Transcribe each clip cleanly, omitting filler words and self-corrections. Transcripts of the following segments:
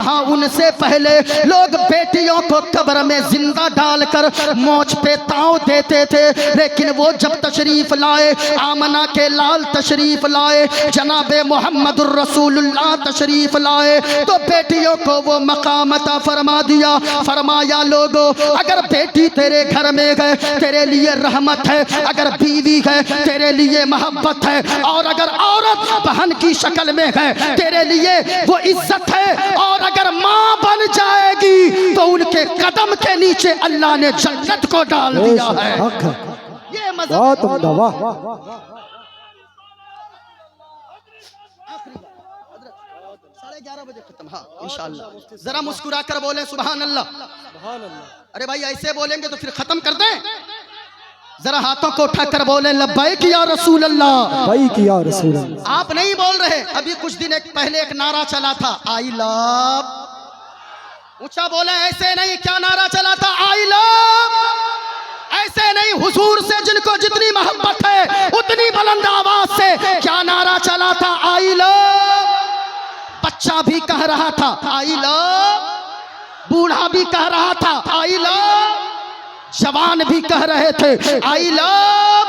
हाँ, उनसे पहले लोग बेटियों को कब्र में जिंदा डालकर मोछ पे ताव देते थे, लेकिन वो जब तशरीफ लाए, आमना के लाल तशरीफ लाए, जनाबे मोहम्मदुर रसूलुल्लाह तशरीफ लाए, तो बेटियों को वो मकाम अता फरमा दिया। फरमाया लोगों, अगर बेटी तेरे घर में है तेरे लिए रहमत है, अगर बीवी है तेरे लिए मोहब्बत है, और अगर औरत बहन की शक्ल में है तेरे लिए वो इज्जत है, और अगर माँ बन जाएगी तो उनके कदम के नीचे अल्लाह ने जन्नत को डाल दिया है। ये मज़हब 11:30 बजे खत्म। हाँ इंशाअल्लाह। जरा मुस्कुरा कर बोले सुभान अल्लाह। अरे भाई ऐसे बोलेंगे तो फिर खत्म कर दें। जरा हाथों को उठाकर बोले लब्बैक या रसूल अल्लाह, लब्बैक या रसूल अल्लाह। आप नहीं बोल रहे। अभी कुछ दिन पहले एक नारा चला था, आई लव। ऊंचा बोले, ऐसे नहीं। क्या नारा चला था? I love. ऐसे नहीं, हुजूर से जिनको जितनी मोहब्बत है उतनी बुलंद आवाज से क्या नारा चला था? I love. बच्चा भी कह रहा था आई लव, बूढ़ा भी कह रहा था आई लव, जवान भी कह रहे थे आई लव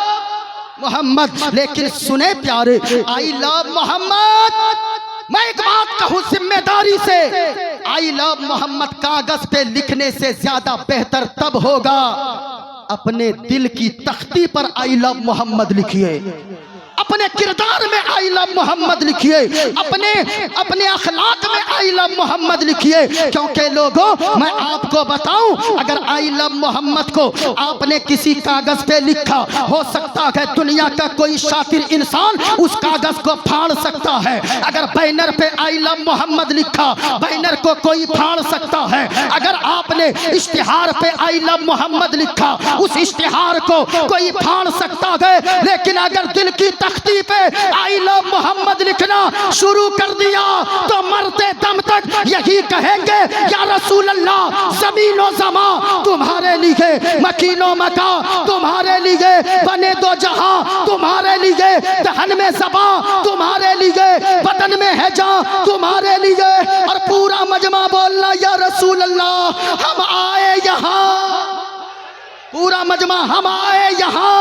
मोहम्मद। लेकिन सुने प्यारे, आई लव मोहम्मद, मैं एक बात कहूं जिम्मेदारी से, आई लव मोहम्मद कागज पे लिखने से ज्यादा बेहतर तब होगा अपने दिल की तख्ती पर आई लव मोहम्मद लिखिए, अपने किरदार में आई लव मोहम्मद लिखिए, अपने अखलाक में आई लव मोहम्मद लिखिए। क्योंकि लोगों, मैं आपको बताऊं, अगर आई लव मोहम्मद को आपने किसी कागज पे लिखा, हो सकता है दुनिया का कोई शातिर इंसान उस कागज को फाड़ सकता है। अगर बैनर पे आई लव मोहम्मद लिखा, बैनर को कोई फाड़ सकता है। अगर आपने इश्तिहार पे आई लव मोहम्मद लिखा, उस इश्तिहार को कोई फाड़ सकता है। लेकिन अगर दिल की तख्ती पे आई लव मोहम्मद लिखना शुरू कर दिया तो मरते दम तक यही कहेंगे, या रसूल अल्लाह, ज़मीनो ज़मा तुम्हारे लिए, मकीनो मका तुम्हारे लिए, बने दो जहां तुम्हारे लिए, दहन में ज़बा तुम्हारे लिए, बदन में है जान तुम्हारे लिए। और पूरा मजमा बोलना, या रसूल अल्लाह, हम आए यहाँ, पूरा मजमा हम आए यहाँ,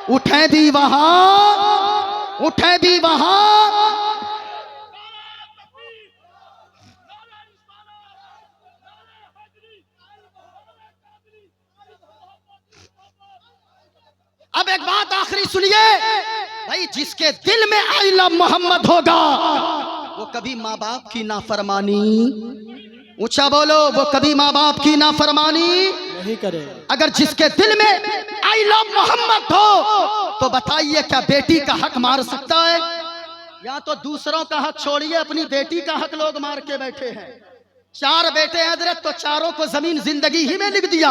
उठे भी वहां, उठे भी वहां। अब एक बात आखिरी सुनिए भाई, जिसके दिल में आई लव मोहम्मद होगा वो कभी माँ बाप की नाफरमानी, ऊंचा बोलो, वो कभी माँ बाप की नाफरमानी नहीं करे। अगर जिसके दिल में आई लव मोहम्मद हो तो बताइए, क्या बेटी का हक मार सकता है? या तो दूसरों का हक छोड़िए, अपनी बेटी का हक लोग मार के बैठे हैं। 4 बेटे हैं हजरत, तो चारों को जमीन जिंदगी ही में लिख दिया।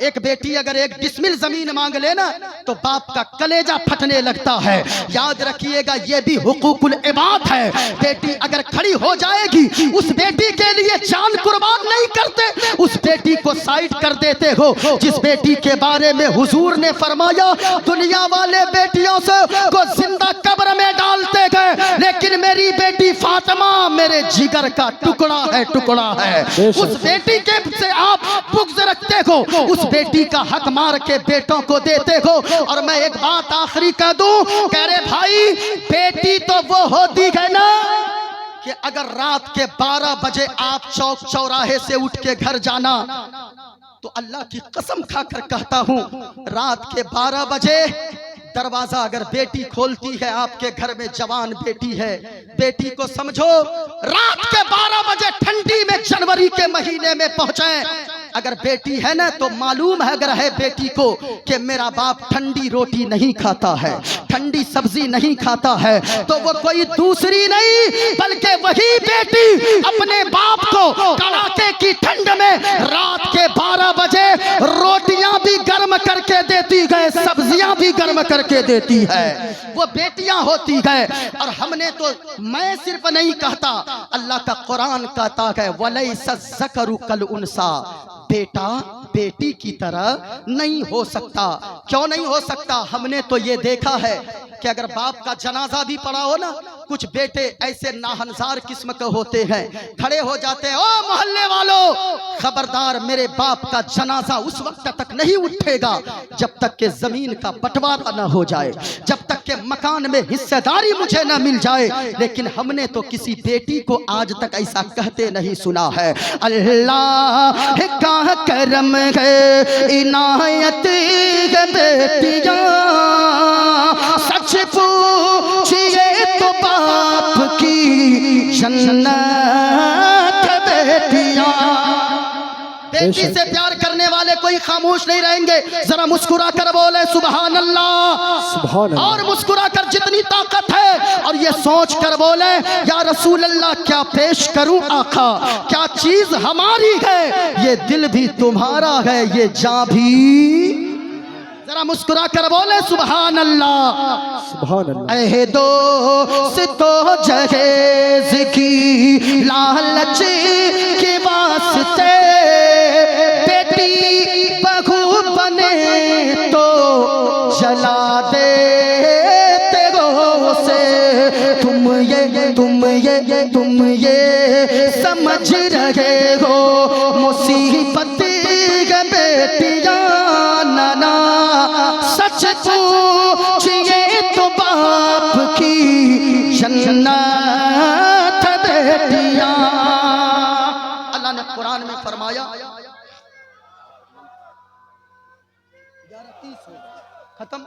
एक बेटी अगर 1 डिसमिल जमीन मांग लेना तो बाप का कलेजा फटने लगता है। याद रखिएगा, ये भी हुकूकुल इबाद है। बेटी अगर खड़ी हो जाएगी, उस बेटी के लिए जान कुर्बान नहीं करते, उस बेटी को साइड कर देते हो। जिस बेटी के बारे में हुजूर ने फरमाया, दुनिया वाले बेटियों से को जिंदा कब्र में डालते गए, लेकिन मेरी बेटी फातिमा मेरे जिगर का टुकड़ा है, टुकड़ा है। उस बेटी के से आप बुग़्ज़ रखते हो, उस बेटी का हक मार के बेटों को देते हो। और मैं एक बात आखिरी कह दूं, कह रहे भाई, बेटी तो वो होती है ना कि अगर रात के 12 बजे आप चौक चौराहे से उठ के घर जाना, तो अल्लाह की कसम खाकर कहता हूं, रात के 12 बजे दरवाजा अगर बेटी खोलती है, आपके घर में जवान बेटी है, बेटी को समझो रात के 12 बजे ठंडी में जनवरी के महीने में पहुंचे, अगर बेटी है ना तो मालूम है, अगर है बेटी को कि मेरा बाप ठंडी रोटी नहीं खाता है, ठंडी सब्जी नहीं खाता है, तो वो कोई दूसरी नहीं बल्कि वही बेटी अपने बाप को कड़ाके की ठंड में रात के 12 बजे रोटियां भी गर्म करके देती है, सब्जियां भी गर्म करके देती है। वो बेटियां होती है। और हमने तो, मैं सिर्फ नहीं कहता, अल्लाह का कुरान कहता है, वलैसा ज़करु कल उनसा, बेटा बेटी की तरह नहीं हो सकता। क्यों नहीं हो सकता? हमने तो ये देखा है कि अगर बाप का जनाजा भी पड़ा हो ना, कुछ बेटे ऐसे नाहनजार किस्म के होते हैं, खड़े हो जाते हैं, ओ मोहल्ले वालों, खबरदार, मेरे बाप का जनाजा उस वक्त तक नहीं उठेगा जब तक के जमीन का बंटवारा न हो जाए, जब तक के मकान में हिस्सेदारी मुझे न मिल जाए। लेकिन हमने तो किसी बेटी को आज तक ऐसा कहते नहीं सुना है। अल्लाह का करम है, इनायत है बेटियां, सच पूछिए तो बाप की जन्नत बेटियां। बेटी से प्यार करने वाले कोई खामोश नहीं रहेंगे। जरा मुस्कुरा कर बोले सुभान अल्लाह, सुभान अल्लाह। और मुस्कुरा कर जितनी ताकत है, और ये सोच कर बोले या रसूल अल्लाह, क्या पेश करूं आका, क्या चीज हमारी है, ये दिल भी तुम्हारा है, ये जान भी। जरा मुस्कुरा कर बोले सुभान अल्लाह, सुभान अल्लाह। ऐ दोस्तो जहेज की लालच के वास्ते, बेटी बहू बने तो जला देते हो से। तुम ये समझ रहे हो मुसीबत है बेटियां, नाना सच पूछिए तो बाप की जन्नत बेटियां। अल्लाह ने कुरान में फरमाया, खत्म।